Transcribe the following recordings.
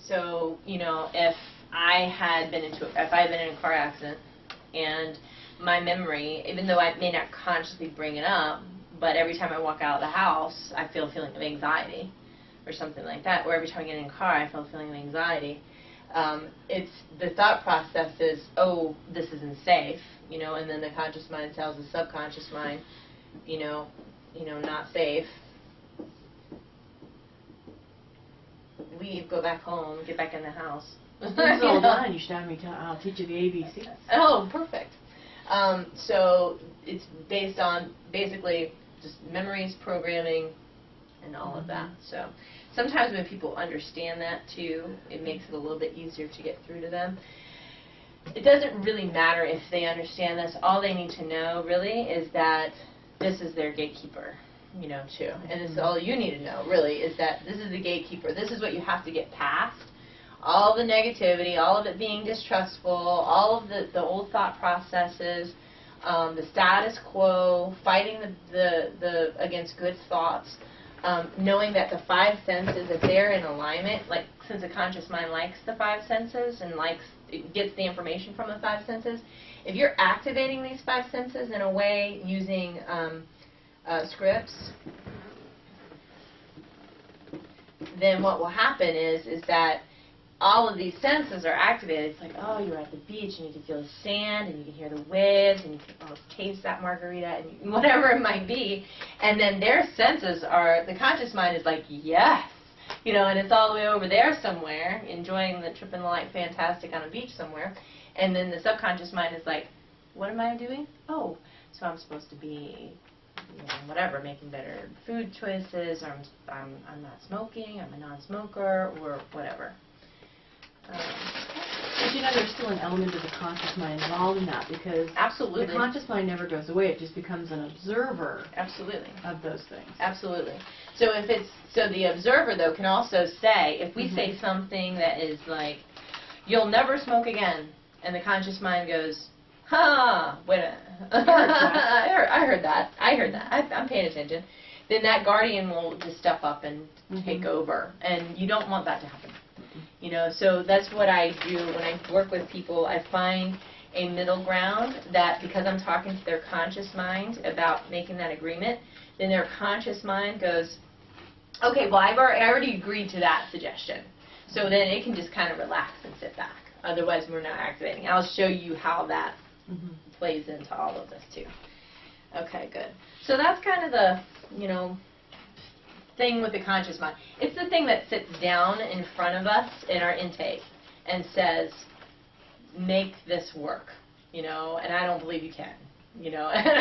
So, if I had been in a car accident, and my memory, even though I may not consciously bring it up, but every time I walk out of the house, I feel a feeling of anxiety, or something like that. Or every time I get in a car, I feel a feeling of anxiety. It's the thought process is, oh, this isn't safe, and then the conscious mind tells the subconscious mind, not safe. Leave, go back home, get back in the house. It's all done. You should have me I'll teach you the ABCs. Oh, perfect. So it's based on basically just memories, programming, and all of that. So sometimes when people understand that too, it makes it a little bit easier to get through to them. It doesn't really matter if they understand this. All they need to know really is that this is their gatekeeper, too. And this is all you need to know really, is that this is the gatekeeper. This is what you have to get past. All the negativity, all of it being distrustful, all of the old thought processes, the status quo, fighting the against good thoughts, knowing that the five senses, if they're in alignment, like since the conscious mind likes the five senses and it gets the information from the five senses, if you're activating these five senses in a way using scripts, then what will happen is that all of these senses are activated. It's like, oh, you're at the beach and you can feel the sand and you can hear the waves and you can almost taste that margarita and whatever it might be. And then their senses are, the conscious mind is like, yes, and it's all the way over there somewhere, enjoying the trip in the light fantastic on a beach somewhere. And then the subconscious mind is like, what am I doing? Oh, so I'm supposed to be, whatever, making better food choices, or I'm not smoking, I'm a non-smoker, or whatever. But there's still an element of the conscious mind involved in that, because absolutely, the conscious mind never goes away. It just becomes an observer. Absolutely. Of those things. Absolutely. So the observer though can also say, if we say something that is like, you'll never smoke again, and the conscious mind goes, wait a minute, I heard that. I'm paying attention. Then that guardian will just step up and take over, and you don't want that to happen. So that's what I do when I work with people. I find a middle ground that, because I'm talking to their conscious mind about making that agreement, then their conscious mind goes, okay, well, I already agreed to that suggestion. So then it can just kind of relax and sit back. Otherwise, we're not activating. I'll show you how that plays into all of this, too. Okay, good. So that's kind of the, thing with the conscious mind. It's the thing that sits down in front of us in our intake and says, make this work, and I don't believe you can,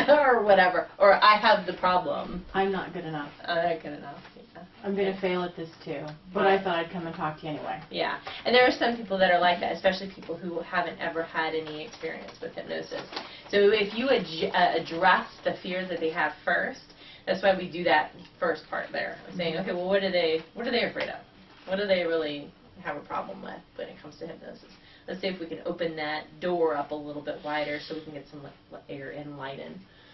or whatever, or I have the problem. I'm not good enough. I'm not good enough. Yeah. I'm going to fail at this too, but I thought I'd come and talk to you anyway. Yeah, and there are some people that are like that, especially people who haven't ever had any experience with hypnosis. So if you address the fears that they have first, that's why we do that first part there, saying, okay, well, what are they afraid of? What do they really have a problem with when it comes to hypnosis? Let's see if we can open that door up a little bit wider so we can get some air and light in.